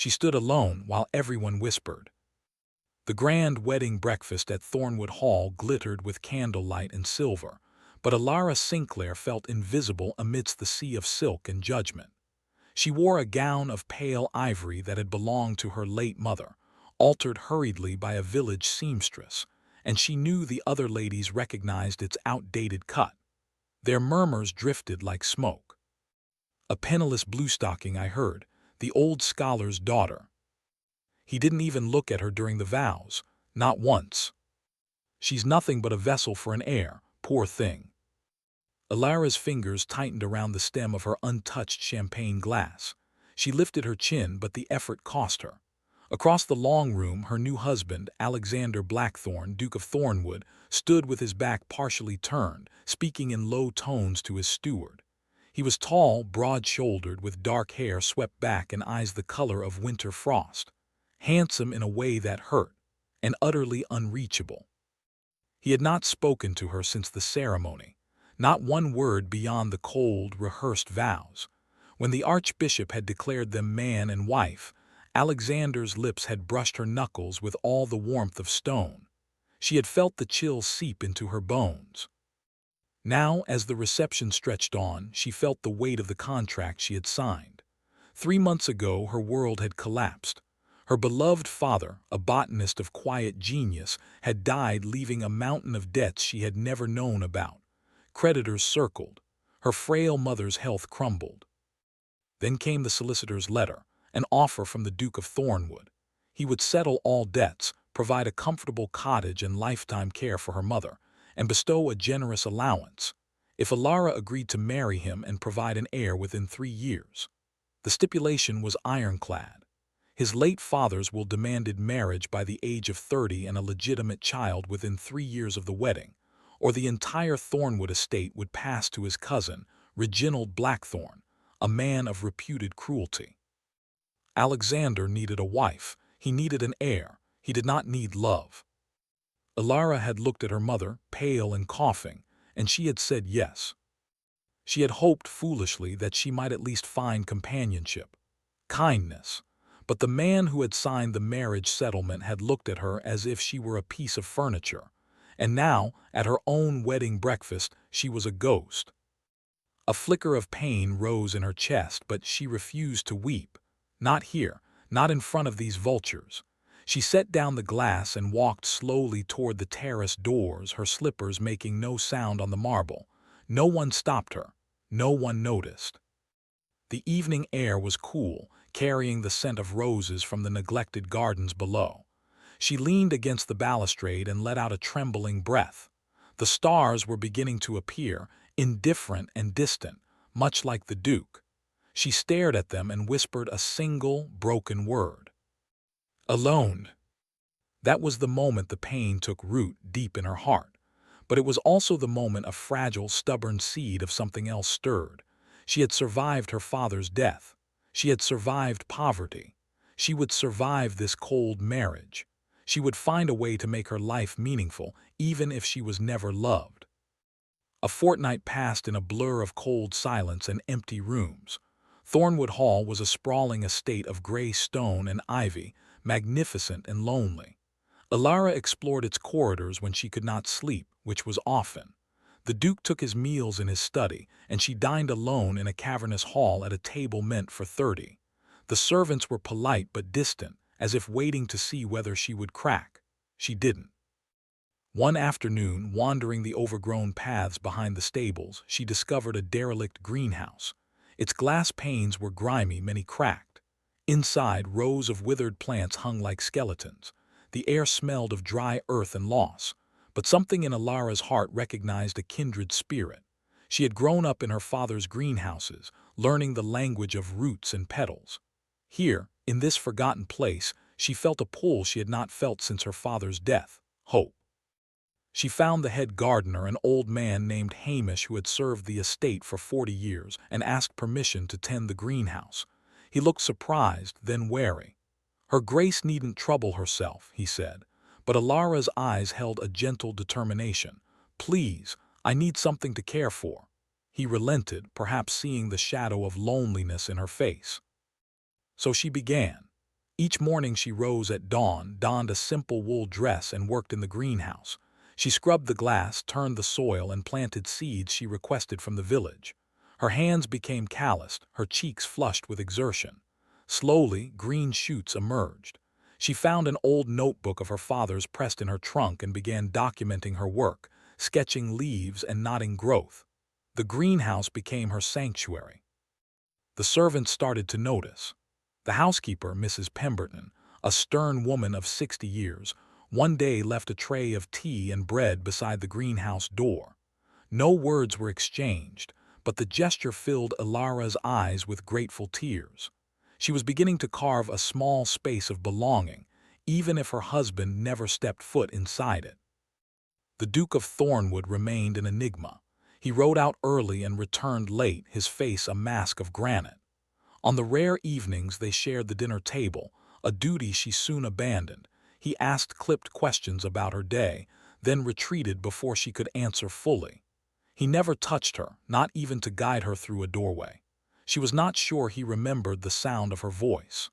She stood alone while everyone whispered. The grand wedding breakfast at Thornwood Hall glittered with candlelight and silver, but Alara Sinclair felt invisible amidst the sea of silk and judgment. She wore a gown of pale ivory that had belonged to her late mother, altered hurriedly by a village seamstress, and she knew the other ladies recognized its outdated cut. Their murmurs drifted like smoke. "A penniless bluestocking, I heard, the old scholar's daughter." He didn't even look at her during the vows, not once. "She's nothing but a vessel for an heir, poor thing." Alara's fingers tightened around the stem of her untouched champagne glass. She lifted her chin, but the effort cost her. Across the long room, her new husband, Alexander Blackthorne, Duke of Thornwood, stood with his back partially turned, speaking in low tones to his steward. He was tall, broad-shouldered, with dark hair swept back and eyes the color of winter frost. Handsome in a way that hurt, and utterly unreachable. He had not spoken to her since the ceremony, not one word beyond the cold, rehearsed vows. When the archbishop had declared them man and wife, Alexander's lips had brushed her knuckles with all the warmth of stone. She had felt the chill seep into her bones. Now, as the reception stretched on, she felt the weight of the contract she had signed. 3 months ago, her world had collapsed. Her beloved father, a botanist of quiet genius, had died, leaving a mountain of debts she had never known about. Creditors circled. Her frail mother's health crumbled. Then came the solicitor's letter, an offer from the Duke of Thornwood. He would settle all debts, provide a comfortable cottage and lifetime care for her mother, and bestow a generous allowance, if Alara agreed to marry him and provide an heir within 3 years. The stipulation was ironclad. His late father's will demanded marriage by the age of 30 and a legitimate child within 3 years of the wedding, or the entire Thornwood estate would pass to his cousin, Reginald Blackthorne, a man of reputed cruelty. Alexander needed a wife. He needed an heir. He did not need love. Alara had looked at her mother, pale and coughing, and she had said yes. She had hoped foolishly that she might at least find companionship, kindness. But the man who had signed the marriage settlement had looked at her as if she were a piece of furniture, and now, at her own wedding breakfast, she was a ghost. A flicker of pain rose in her chest, but she refused to weep. Not here, not in front of these vultures. She set down the glass and walked slowly toward the terrace doors, her slippers making no sound on the marble. No one stopped her. No one noticed. The evening air was cool, carrying the scent of roses from the neglected gardens below. She leaned against the balustrade and let out a trembling breath. The stars were beginning to appear, indifferent and distant, much like the Duke. She stared at them and whispered a single, broken word. "Alone." That was the moment the pain took root deep in her heart. But it was also the moment a fragile, stubborn seed of something else stirred. She had survived her father's death. She had survived poverty. She would survive this cold marriage. She would find a way to make her life meaningful, even if she was never loved. A fortnight passed in a blur of cold silence and empty rooms. Thornwood Hall was a sprawling estate of gray stone and ivy, magnificent and lonely. Alara explored its corridors when she could not sleep, which was often. The Duke took his meals in his study, and she dined alone in a cavernous hall at a table meant for 30. The servants were polite but distant, as if waiting to see whether she would crack. She didn't. One afternoon, wandering the overgrown paths behind the stables, she discovered a derelict greenhouse. Its glass panes were grimy, many cracked. Inside, rows of withered plants hung like skeletons. The air smelled of dry earth and loss. But something in Alara's heart recognized a kindred spirit. She had grown up in her father's greenhouses, learning the language of roots and petals. Here, in this forgotten place, she felt a pull she had not felt since her father's death: hope. She found the head gardener, an old man named Hamish who had served the estate for 40 years, and asked permission to tend the greenhouse. He looked surprised, then wary. "Her Grace needn't trouble herself," he said, but Alara's eyes held a gentle determination. "Please, I need something to care for." He relented, perhaps seeing the shadow of loneliness in her face. So she began. Each morning she rose at dawn, donned a simple wool dress, and worked in the greenhouse. She scrubbed the glass, turned the soil, and planted seeds she requested from the village. Her hands became calloused, her cheeks flushed with exertion. Slowly, green shoots emerged. She found an old notebook of her father's pressed in her trunk and began documenting her work, sketching leaves and nodding growth. The greenhouse became her sanctuary. The servants started to notice. The housekeeper, Mrs. Pemberton, a stern woman of 60 years, one day left a tray of tea and bread beside the greenhouse door. No words were exchanged, but the gesture filled Ilara's eyes with grateful tears. She was beginning to carve a small space of belonging, even if her husband never stepped foot inside it. The Duke of Thornwood remained an enigma. He rode out early and returned late, his face a mask of granite. On the rare evenings they shared the dinner table, a duty she soon abandoned. He asked clipped questions about her day, then retreated before she could answer fully. He never touched her, not even to guide her through a doorway. She was not sure he remembered the sound of her voice.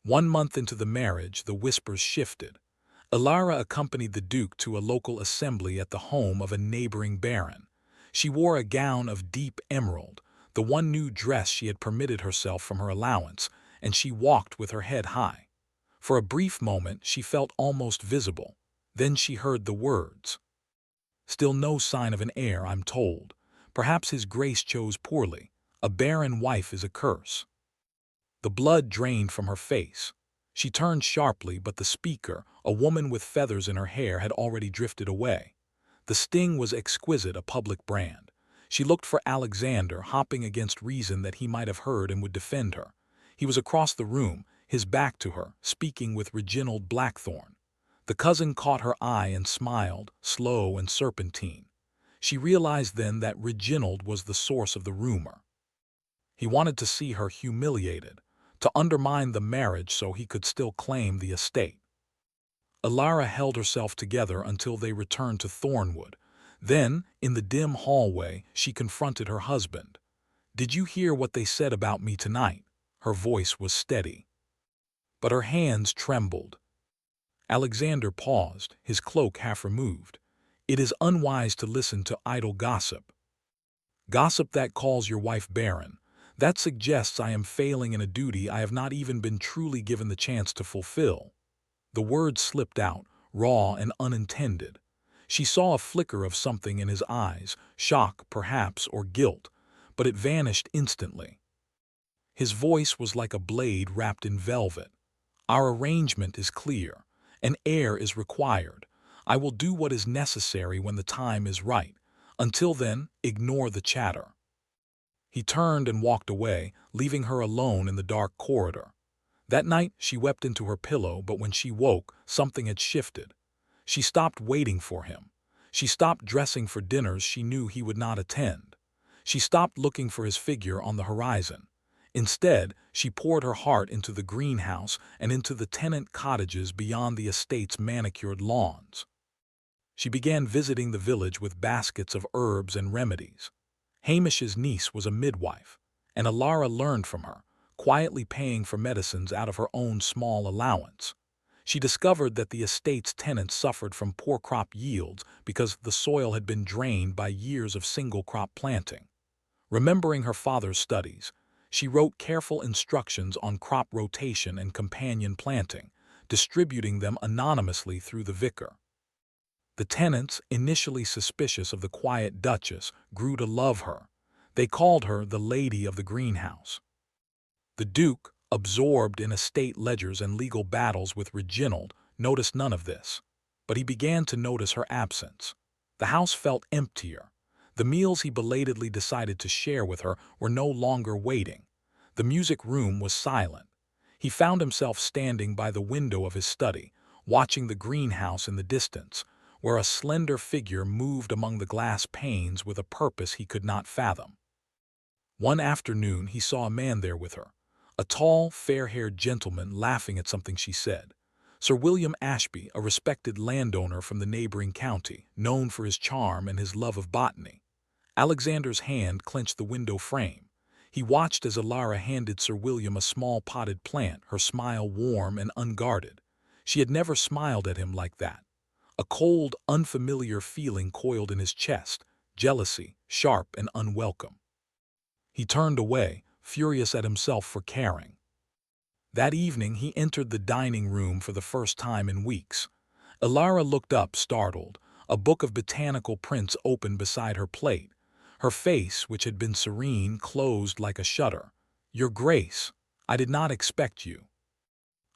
1 month into the marriage, the whispers shifted. Ilara accompanied the Duke to a local assembly at the home of a neighboring baron. She wore a gown of deep emerald, the one new dress she had permitted herself from her allowance, and she walked with her head high. For a brief moment she felt almost visible. Then she heard the words. "Still no sign of an heir, I'm told. Perhaps his grace chose poorly. A barren wife is a curse." The blood drained from her face. She turned sharply, but the speaker, a woman with feathers in her hair, had already drifted away. The sting was exquisite, a public brand. She looked for Alexander, hopping against reason that he might have heard and would defend her. He was across the room, his back to her, speaking with Reginald Blackthorne. The cousin caught her eye and smiled, slow and serpentine. She realized then that Reginald was the source of the rumor. He wanted to see her humiliated, to undermine the marriage so he could still claim the estate. Ilara held herself together until they returned to Thornwood. Then, in the dim hallway, she confronted her husband. "Did you hear what they said about me tonight?" Her voice was steady, but her hands trembled. Alexander paused, his cloak half removed. "It is unwise to listen to idle gossip. Gossip that calls your wife barren. That suggests I am failing in a duty I have not even been truly given the chance to fulfill." The words slipped out, raw and unintended. She saw a flicker of something in his eyes, shock perhaps, or guilt, but it vanished instantly. His voice was like a blade wrapped in velvet. "Our arrangement is clear. An heir is required. I will do what is necessary when the time is right. Until then, ignore the chatter." He turned and walked away, leaving her alone in the dark corridor. That night she wept into her pillow, but when she woke, something had shifted. She stopped waiting for him. She stopped dressing for dinners she knew he would not attend. She stopped looking for his figure on the horizon. Instead, she poured her heart into the greenhouse and into the tenant cottages beyond the estate's manicured lawns. She began visiting the village with baskets of herbs and remedies. Hamish's niece was a midwife, and Ilara learned from her, quietly paying for medicines out of her own small allowance. She discovered that the estate's tenants suffered from poor crop yields because the soil had been drained by years of single-crop planting. Remembering her father's studies, she wrote careful instructions on crop rotation and companion planting, distributing them anonymously through the vicar. The tenants, initially suspicious of the quiet duchess, grew to love her. They called her the Lady of the Greenhouse. The Duke, absorbed in estate ledgers and legal battles with Reginald, noticed none of this. But he began to notice her absence. The house felt emptier. The meals he belatedly decided to share with her were no longer waiting. The music room was silent. He found himself standing by the window of his study, watching the greenhouse in the distance, where a slender figure moved among the glass panes with a purpose he could not fathom. One afternoon he saw a man there with her, a tall, fair-haired gentleman laughing at something she said. Sir William Ashby, a respected landowner from the neighboring county, known for his charm and his love of botany. Alexander's hand clenched the window frame. He watched as Alara handed Sir William a small potted plant, her smile warm and unguarded. She had never smiled at him like that. A cold, unfamiliar feeling coiled in his chest, jealousy, sharp and unwelcome. He turned away, furious at himself for caring. That evening he entered the dining room for the first time in weeks. Alara looked up, startled, a book of botanical prints open beside her plate. Her face, which had been serene, closed like a shutter. "Your Grace, I did not expect you."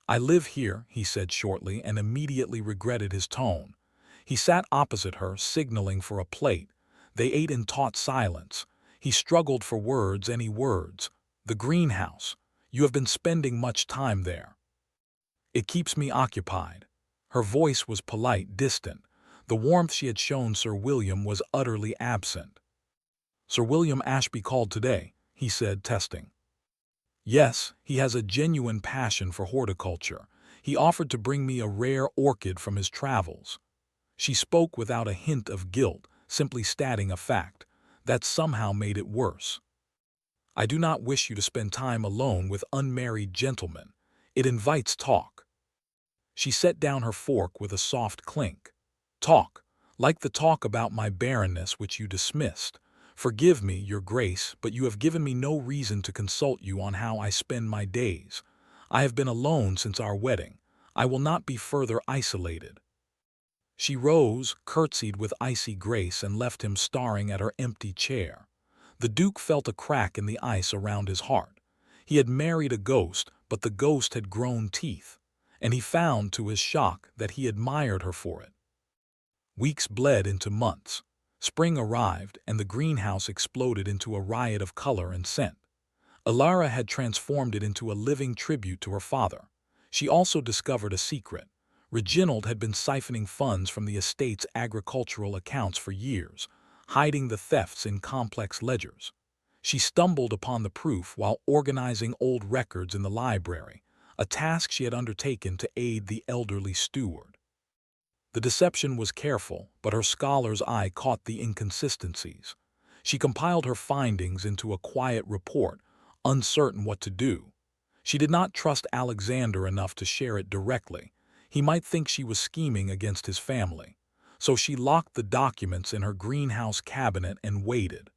"I live here," he said shortly, and immediately regretted his tone. He sat opposite her, signaling for a plate. They ate in taut silence. He struggled for words, any words. "The greenhouse. You have been spending much time there." "It keeps me occupied." Her voice was polite, distant. The warmth she had shown Sir William was utterly absent. "Sir William Ashby called today," he said, testing. "Yes, he has a genuine passion for horticulture. He offered to bring me a rare orchid from his travels." She spoke without a hint of guilt, simply stating a fact. That somehow made it worse. "I do not wish you to spend time alone with unmarried gentlemen. It invites talk." She set down her fork with a soft clink. "Talk, like the talk about my barrenness which you dismissed. Forgive me, Your Grace, but you have given me no reason to consult you on how I spend my days. I have been alone since our wedding. I will not be further isolated." She rose, curtsied with icy grace, and left him staring at her empty chair. The Duke felt a crack in the ice around his heart. He had married a ghost, but the ghost had grown teeth, and he found, to his shock, that he admired her for it. Weeks bled into months. Spring arrived, and the greenhouse exploded into a riot of color and scent. Alara had transformed it into a living tribute to her father. She also discovered a secret. Reginald had been siphoning funds from the estate's agricultural accounts for years, hiding the thefts in complex ledgers. She stumbled upon the proof while organizing old records in the library, a task she had undertaken to aid the elderly steward. The deception was careful, but her scholar's eye caught the inconsistencies. She compiled her findings into a quiet report, uncertain what to do. She did not trust Alexander enough to share it directly. He might think she was scheming against his family. So she locked the documents in her greenhouse cabinet and waited.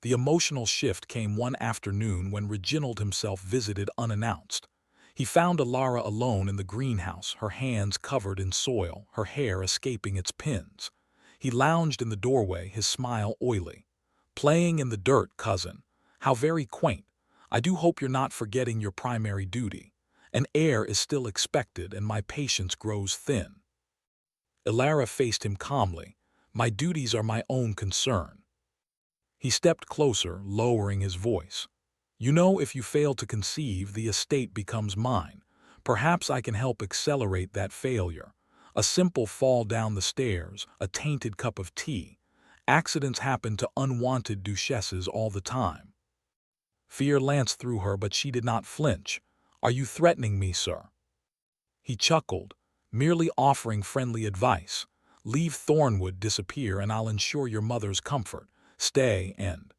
The emotional shift came one afternoon when Reginald himself visited unannounced. He found Alara alone in the greenhouse, her hands covered in soil, her hair escaping its pins. He lounged in the doorway, his smile oily. "Playing in the dirt, cousin. How very quaint. I do hope you're not forgetting your primary duty. An heir is still expected, and my patience grows thin." Alara faced him calmly. "My duties are my own concern." He stepped closer, lowering his voice. "You know, if you fail to conceive, the estate becomes mine. Perhaps I can help accelerate that failure. A simple fall down the stairs, a tainted cup of tea. Accidents happen to unwanted duchesses all the time." Fear lanced through her, but she did not flinch. "Are you threatening me, sir?" He chuckled, "Merely offering friendly advice. Leave Thornwood, disappear, and I'll ensure your mother's comfort. Stay and—"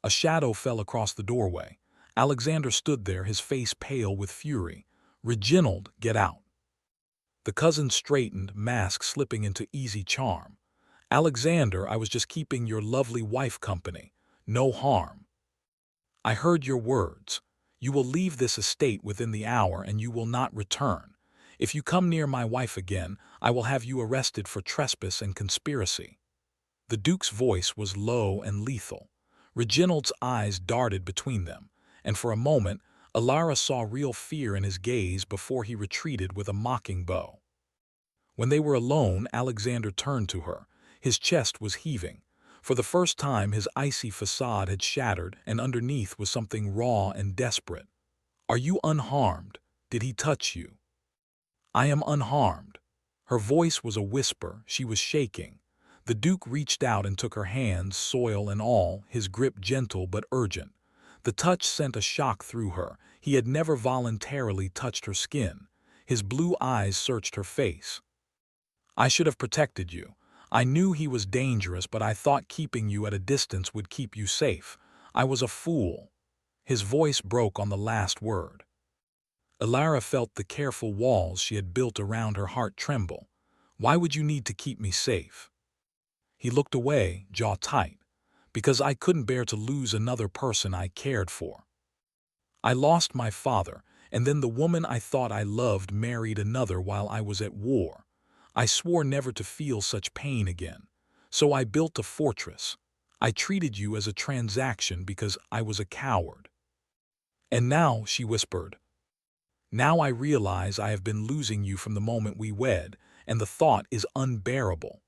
A shadow fell across the doorway. Alexander stood there, his face pale with fury. "Reginald, get out." The cousin straightened, mask slipping into easy charm. "Alexander, I was just keeping your lovely wife company. No harm." "I heard your words. You will leave this estate within the hour, and you will not return. If you come near my wife again, I will have you arrested for trespass and conspiracy." The Duke's voice was low and lethal. Reginald's eyes darted between them, and for a moment Alara saw real fear in his gaze before he retreated with a mocking bow. When they were alone, Alexander turned to her. His chest was heaving. For the first time, his icy facade had shattered, and underneath was something raw and desperate. "Are you unharmed? Did he touch you?" "I am unharmed." Her voice was a whisper. She was shaking. The Duke reached out and took her hands, soil and all, his grip gentle but urgent. The touch sent a shock through her. He had never voluntarily touched her skin. His blue eyes searched her face. "I should have protected you. I knew he was dangerous, but I thought keeping you at a distance would keep you safe. I was a fool." His voice broke on the last word. Alara felt the careful walls she had built around her heart tremble. "Why would you need to keep me safe?" He looked away, jaw tight. "Because I couldn't bear to lose another person I cared for. I lost my father, and then the woman I thought I loved married another while I was at war. I swore never to feel such pain again. So I built a fortress. I treated you as a transaction because I was a coward." "And now," she whispered, "now I realize I have been losing you from the moment we wed, and the thought is unbearable."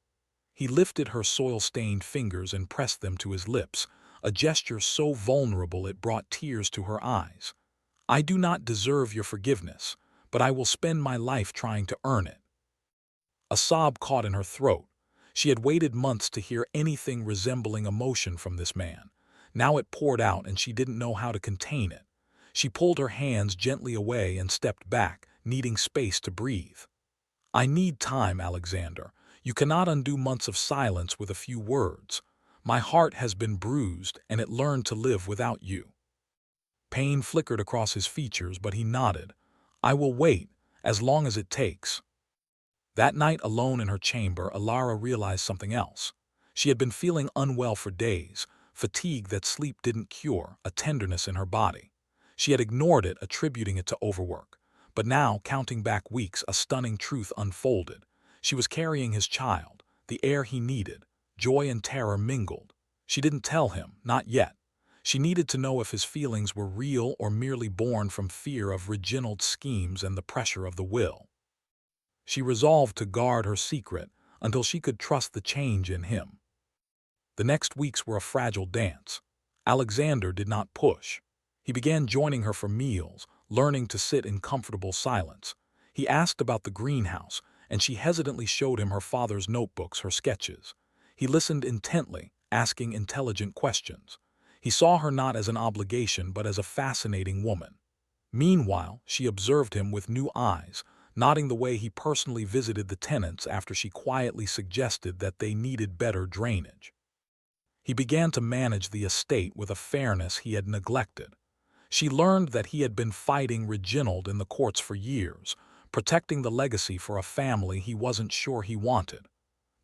He lifted her soil-stained fingers and pressed them to his lips, a gesture so vulnerable it brought tears to her eyes. "I do not deserve your forgiveness, but I will spend my life trying to earn it." A sob caught in her throat. She had waited months to hear anything resembling emotion from this man. Now it poured out and she didn't know how to contain it. She pulled her hands gently away and stepped back, needing space to breathe. "I need time, Alexander. You cannot undo months of silence with a few words. My heart has been bruised and it learned to live without you." Pain flickered across his features, but he nodded. "I will wait, as long as it takes." That night, alone in her chamber, Alara realized something else. She had been feeling unwell for days, fatigue that sleep didn't cure, a tenderness in her body. She had ignored it, attributing it to overwork. But now, counting back weeks, a stunning truth unfolded. She was carrying his child, the heir he needed. Joy and terror mingled. She didn't tell him, not yet. She needed to know if his feelings were real or merely born from fear of Reginald's schemes and the pressure of the will. She resolved to guard her secret until she could trust the change in him. The next weeks were a fragile dance. Alexander did not push. He began joining her for meals, learning to sit in comfortable silence. He asked about the greenhouse, and she hesitantly showed him her father's notebooks, her sketches. He listened intently, asking intelligent questions. He saw her not as an obligation but as a fascinating woman. Meanwhile, she observed him with new eyes, nodding the way he personally visited the tenants after she quietly suggested that they needed better drainage. He began to manage the estate with a fairness he had neglected. She learned that he had been fighting Reginald in the courts for years, protecting the legacy for a family he wasn't sure he wanted.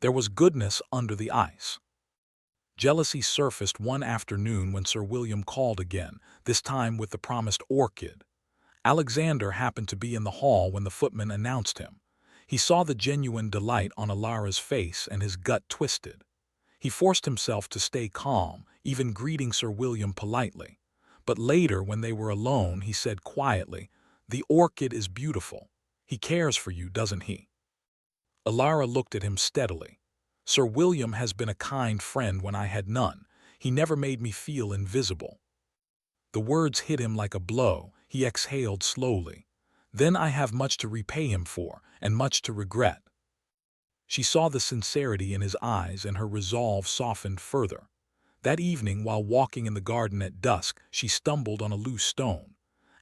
There was goodness under the ice. Jealousy surfaced one afternoon when Sir William called again, this time with the promised orchid. Alexander happened to be in the hall when the footman announced him. He saw the genuine delight on Alara's face and his gut twisted. He forced himself to stay calm, even greeting Sir William politely. But later, when they were alone, he said quietly, "The orchid is beautiful. He cares for you, doesn't he?" Alara looked at him steadily. "Sir William has been a kind friend when I had none. He never made me feel invisible." The words hit him like a blow. He exhaled slowly. "Then I have much to repay him for, and much to regret." She saw the sincerity in his eyes, and her resolve softened further. That evening, while walking in the garden at dusk, she stumbled on a loose stone.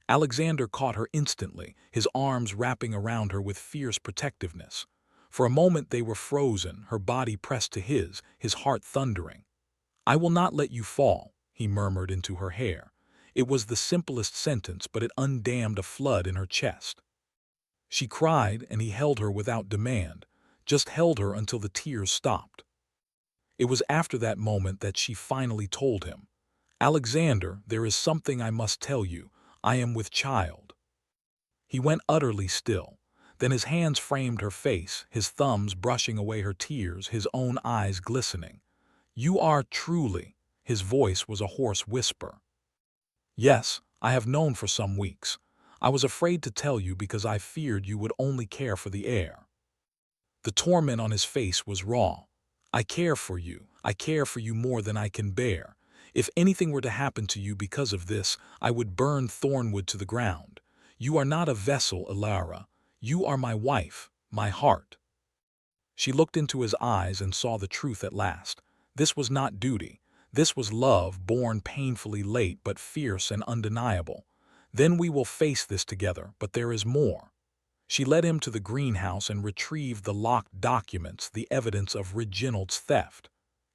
Alexander caught her instantly, his arms wrapping around her with fierce protectiveness. For a moment they were frozen, her body pressed to his heart thundering. "I will not let you fall," he murmured into her hair. It was the simplest sentence, but it undammed a flood in her chest. She cried, and he held her without demand, just held her until the tears stopped. It was after that moment that she finally told him, "Alexander, there is something I must tell you. I am with child." He went utterly still. Then his hands framed her face, his thumbs brushing away her tears, his own eyes glistening. "You are truly—" His voice was a hoarse whisper. "Yes, I have known for some weeks. I was afraid to tell you because I feared you would only care for the heir." The torment on his face was raw. "I care for you. I care for you more than I can bear. If anything were to happen to you because of this, I would burn Thornwood to the ground. You are not a vessel, Alara. You are my wife, my heart." She looked into his eyes and saw the truth at last. This was not duty. This was love, born painfully late but fierce and undeniable. "Then we will face this together, but there is more." She led him to the greenhouse and retrieved the locked documents, the evidence of Reginald's theft.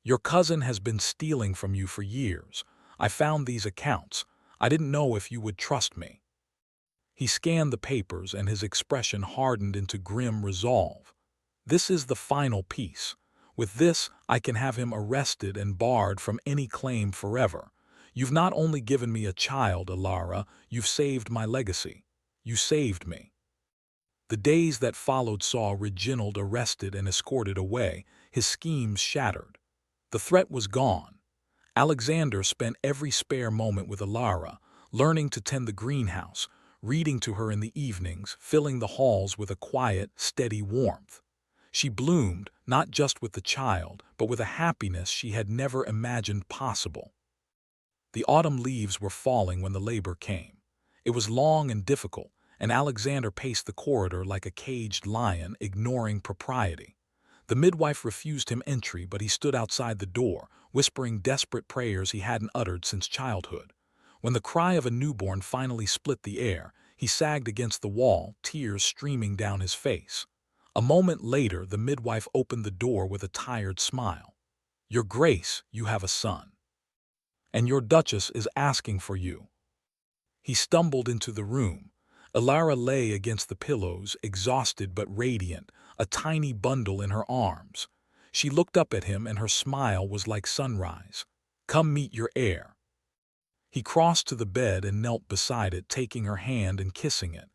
"Your cousin has been stealing from you for years. I found these accounts. I didn't know if you would trust me." He scanned the papers and his expression hardened into grim resolve. "This is the final piece. With this, I can have him arrested and barred from any claim forever. You've not only given me a child, Alara, you've saved my legacy. You saved me." The days that followed saw Reginald arrested and escorted away, his schemes shattered. The threat was gone. Alexander spent every spare moment with Alara, learning to tend the greenhouse, reading to her in the evenings, filling the halls with a quiet, steady warmth. She bloomed, not just with the child, but with a happiness she had never imagined possible. The autumn leaves were falling when the labor came. It was long and difficult, and Alexander paced the corridor like a caged lion, ignoring propriety. The midwife refused him entry, but he stood outside the door, whispering desperate prayers he hadn't uttered since childhood. When the cry of a newborn finally split the air, he sagged against the wall, tears streaming down his face. A moment later, the midwife opened the door with a tired smile. "Your Grace, you have a son. And your Duchess is asking for you." He stumbled into the room. Alara lay against the pillows, exhausted but radiant, a tiny bundle in her arms. She looked up at him and her smile was like sunrise. "Come meet your heir." He crossed to the bed and knelt beside it, taking her hand and kissing it.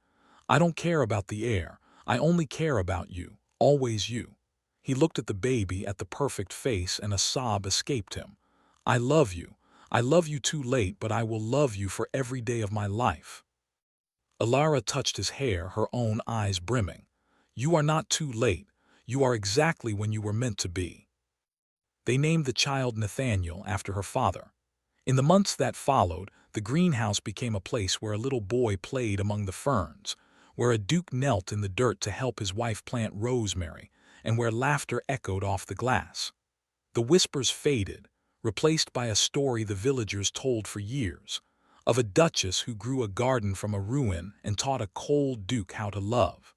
"I don't care about the heir. I only care about you, always you." He looked at the baby, at the perfect face, and a sob escaped him. "I love you. I love you too late, but I will love you for every day of my life." Alara touched his hair, her own eyes brimming. "You are not too late. You are exactly when you were meant to be." They named the child Nathaniel after her father. In the months that followed, the greenhouse became a place where a little boy played among the ferns, where a duke knelt in the dirt to help his wife plant rosemary, and where laughter echoed off the glass. The whispers faded, replaced by a story the villagers told for years, of a duchess who grew a garden from a ruin and taught a cold duke how to love.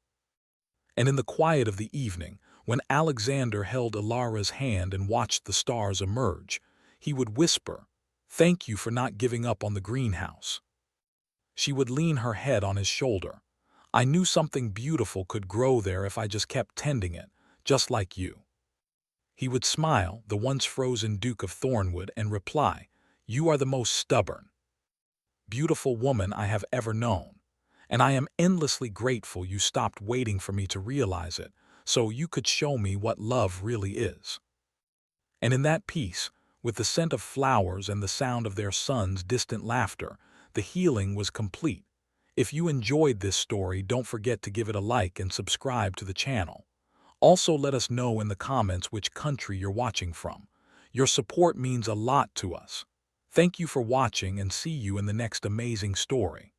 And in the quiet of the evening, when Alexander held Alara's hand and watched the stars emerge, he would whisper, "Thank you for not giving up on the greenhouse." She would lean her head on his shoulder. "I knew something beautiful could grow there if I just kept tending it, just like you." He would smile, the once frozen Duke of Thornwood, and reply, "You are the most stubborn, beautiful woman I have ever known, and I am endlessly grateful you stopped waiting for me to realize it, so you could show me what love really is." And in that peace, with the scent of flowers and the sound of their son's distant laughter, the healing was complete. If you enjoyed this story, don't forget to give it a like and subscribe to the channel. Also, let us know in the comments which country you're watching from. Your support means a lot to us. Thank you for watching and see you in the next amazing story.